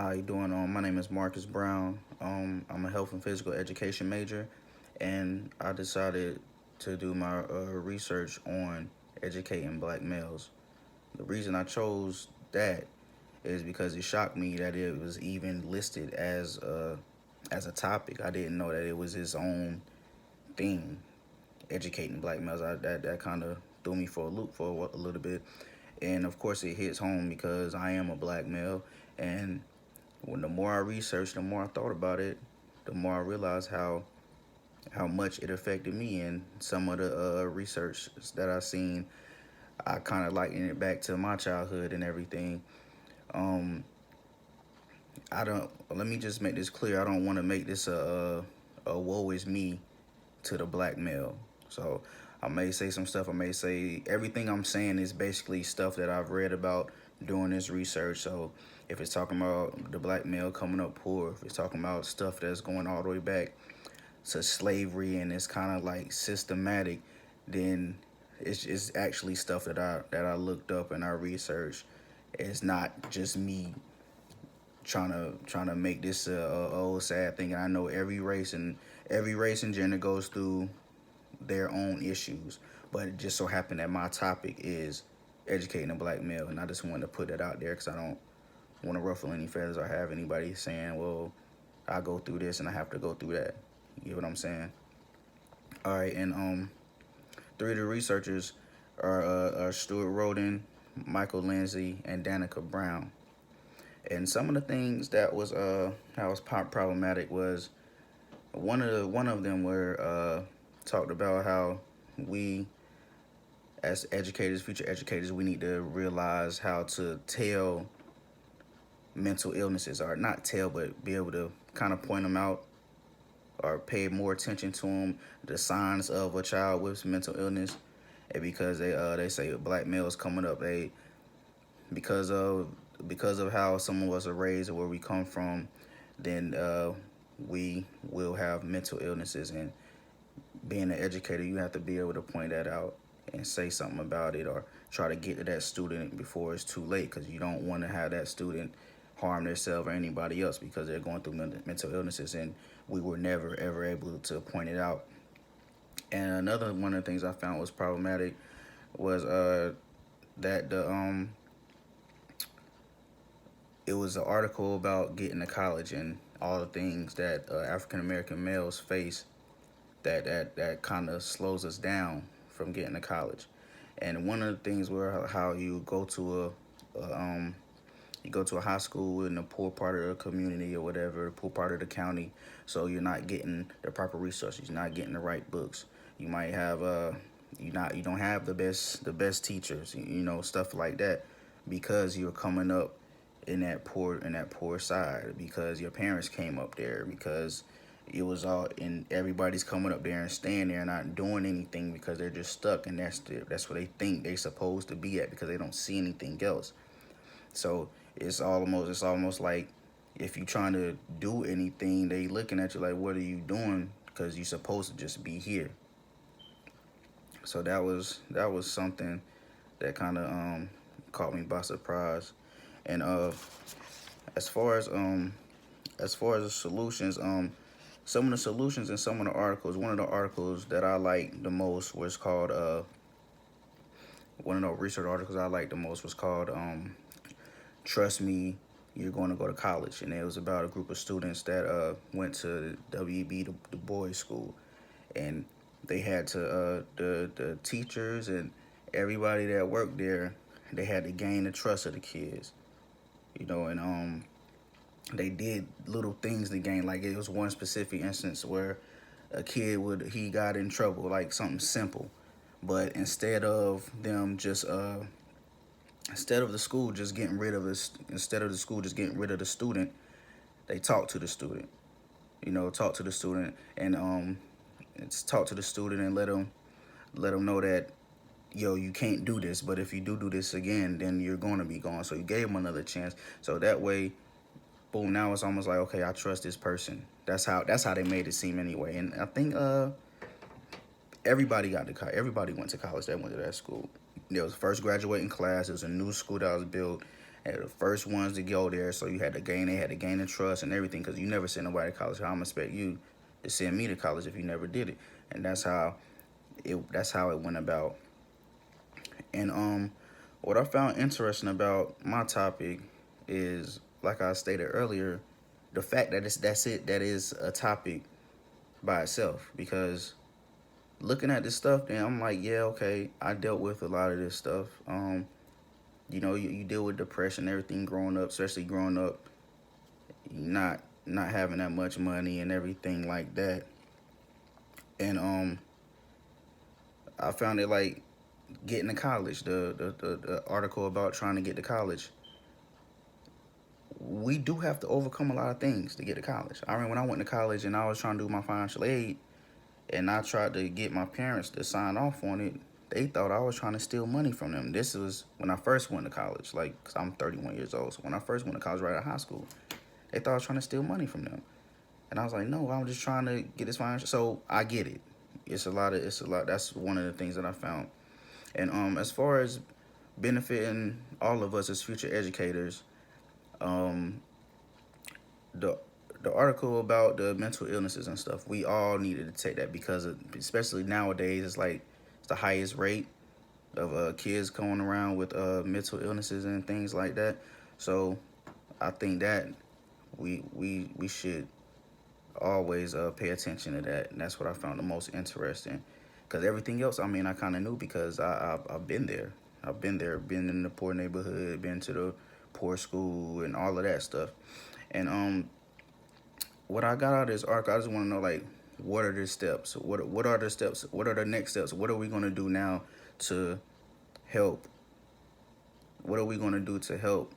How you doing? My name is Marcus Brown. I'm a health and physical education major, and I decided to do my research on educating black males. The reason I chose that is because it shocked me that it was even listed as a topic. I didn't know that it was its own thing, educating black males. That kind of threw me for a loop for a little bit, and of course it hits home because I am a black male, and when the more I researched, the more I thought about it, the more I realized how much it affected me. And some of the research that I seen, I kind of likened it back to my childhood and everything. Um, I don't. Let me just make this clear. I don't want to make this a woe is me to the black male. So I may say some stuff. I may say everything I'm saying is basically stuff that I've read about doing this research. So if it's talking about the black male coming up poor, if it's talking about stuff that's going all the way back to slavery and it's kind of like systematic, then it's actually stuff that I looked up and I researched. It's not just me trying to make this a old sad thing. And I know every race and gender goes through their own issues, but it just so happened that my topic is educating a black male, and I just wanted to put that out there because I don't want to ruffle any feathers or have anybody saying, "Well, I go through this and I have to go through that." You get what I'm saying? All right, and three of the researchers are Stuart Roden, Michael Lindsay, and Danica Brown. And some of the things that was problematic was one of them were talked about how we as educators, future educators, we need to realize how to tell mental illnesses, or not tell, but be able to kind of point them out or pay more attention to them, the signs of a child with mental illness. And because they say black males coming up, they because of how some of us are raised or where we come from, then we will have mental illnesses. And being an educator, you have to be able to point that out and say something about it, or try to get to that student before it's too late, because you don't want to have that student harm themselves or anybody else because they're going through mental illnesses, and we were never ever able to point it out. And another one of the things I found was problematic was that the it was an article about getting to college and all the things that African American males face that kind of slows us down from getting to college. And one of the things were how you go to a high school in the poor part of the community or whatever, the poor part of the county, so you're not getting the proper resources, you're not getting the right books. You might have you don't have the best teachers, stuff like that, because you're coming up in that poor side, because your parents came up there, because it was all, and everybody's coming up there and staying there and not doing anything because they're just stuck, and that's where they think they're supposed to be at because they don't see anything else. So it's almost like if you're trying to do anything, they looking at you like, what are you doing? Because you're supposed to just be here. So that was something that kind of caught me by surprise. And as far as the solutions, some of the solutions in some of the articles, one of the articles that I liked the most was called one of the research articles I liked the most was called "Trust Me, You're Going to Go to College," and it was about a group of students that went to WEB, the boys' school, and they had to the teachers and everybody that worked there, they had to gain the trust of the kids, and they did little things to gain. Like, it was one specific instance where a kid he got in trouble, like something simple, but instead of the school just getting rid of this, instead of the school just getting rid of the student, they talked to the student. Talk to the student, and it's talk to the student and let them know that, yo, you can't do this, but if you do this again, then you're going to be gone. So you gave them another chance. So that way, boom, now it's almost like, okay, I trust this person. That's how they made it seem anyway. And I think everybody went to college that went to that school. It was the first graduating class. It was a new school that was built. And the first ones to go there, so they had to gain the trust and everything, because you never sent nobody to college. How I'm gonna expect you to send me to college if you never did it? And that's how it went about. And what I found interesting about my topic is, like I stated earlier, the fact that that is a topic by itself. Because looking at this stuff, then I'm like, yeah, okay, I dealt with a lot of this stuff. You deal with depression, everything growing up, especially growing up, not having that much money and everything like that. And I found it like getting to college, the article about trying to get to college. We do have to overcome a lot of things to get to college. I remember when I went to college and I was trying to do my financial aid, and I tried to get my parents to sign off on it. They thought I was trying to steal money from them. This was when I first went to college, like, cause I'm 31 years old. So when I first went to college right out of high school, they thought I was trying to steal money from them. And I was like, no, I'm just trying to get this financial. So I get it. It's a lot. That's one of the things that I found. And as far as benefiting all of us as future educators, um, the the article about the mental illnesses and stuff, we all needed to take that, because especially nowadays, it's the highest rate of kids going around with mental illnesses and things like that. So I think that we should always pay attention to that, and that's what I found the most interesting. Because everything else, I mean, I kind of knew, because I've been there. Been in the poor neighborhood, been to the poor school, and all of that stuff. And what I got out of this article, I just want to know, like, what are the steps? What are the steps? What are the next steps? What are we gonna do now to help? What are we gonna do to help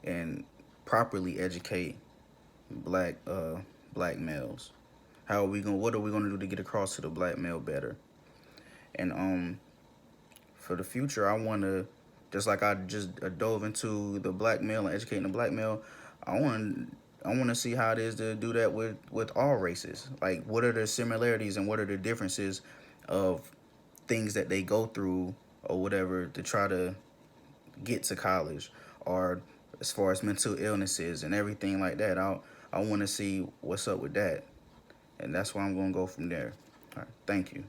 and properly educate black black males? What are we gonna do to get across to the black male better? And for the future, I wanna, just like I just dove into the black male and educating the black male, I want to see how it is to do that with all races. Like, what are the similarities and what are the differences of things that they go through or whatever to try to get to college, or as far as mental illnesses and everything like that. I want to see what's up with that, and that's where I'm gonna go from there. All right, thank you.